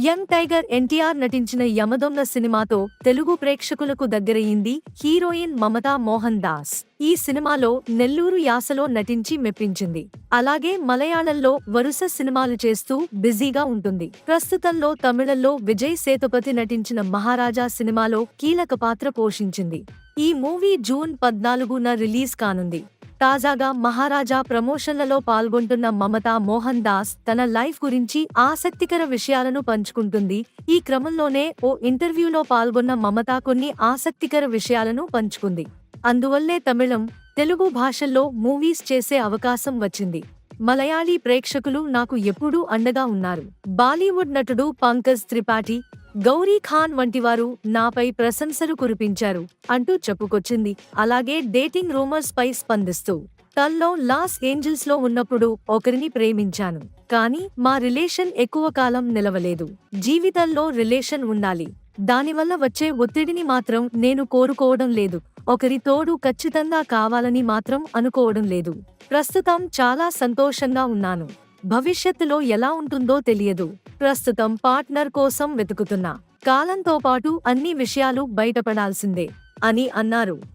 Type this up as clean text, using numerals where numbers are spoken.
Young tiger NTR నటించిన యమదొంగ సినిమాతో తెలుగు ప్రేక్షకులకు దగ్గరయింది హీరోయిన్ మమతా మోహన్ దాస్. ఈ సినిమాలో నెల్లూరు యాసలో నటించి మెప్పించింది. అలాగే మలయాళంలో వరుస సినిమాలు చేస్తూ బిజీగా ఉంటుంది. ప్రస్తుతంలో తమిళంలో విజయ్ సేతుపతి నటించిన మహారాజా సినిమాలో కీలక పాత్ర పోషించింది. ఈ మూవీ జూన్ 14న రిలీజ్ కానుంది. తాజాగా మహారాజా ప్రమోషన్లలో పాల్గొంటున్న మమతా మోహన్ దాస్ తన లైఫ్ గురించి ఆసక్తికర విషయాలను పంచుకుంటుంది. ఈ క్రమంలోనే ఓ ఇంటర్వ్యూలో పాల్గొన్న మమతా కొన్ని ఆసక్తికర విషయాలను పంచుకుంది. అందువల్లే తమిళం, తెలుగు భాషల్లో మూవీస్ చేసే అవకాశం వచ్చింది. మలయాళీ ప్రేక్షకులు నాకు ఎప్పుడూ అండగా ఉన్నారు. బాలీవుడ్ నటుడు పంకజ్ త్రిపాఠి, గౌరీ ఖాన్ వంటివారు నాపై ప్రశంసలు కురిపించారు అంటూ చెప్పుకొచ్చింది. అలాగే డేటింగ్ రూమర్స్ పై స్పందిస్తూ, తల్లో లాస్ ఏంజల్స్ లో ఉన్నప్పుడు ఒకరిని ప్రేమించాను. కానీ మా రిలేషన్ ఎక్కువ కాలం నిలవలేదు. జీవితంలో రిలేషన్ ఉండాలి. దానివల్ల వచ్చే ఒత్తిడిని మాత్రం నేను కోరుకోవడం లేదు. ఒకరి తోడు ఖచ్చితంగా కావాలని మాత్రం అనుకోవడం లేదు. ప్రస్తుతం చాలా సంతోషంగా ఉన్నాను. భవిష్యత్తులో ఎలా ఉంటుందో తెలియదు. ప్రస్తుతం పార్ట్నర్ కోసం వెతుకుతున్నా. కాలంతో పాటు అన్ని విషయాలు బయటపడాల్సిందే అని అన్నారు.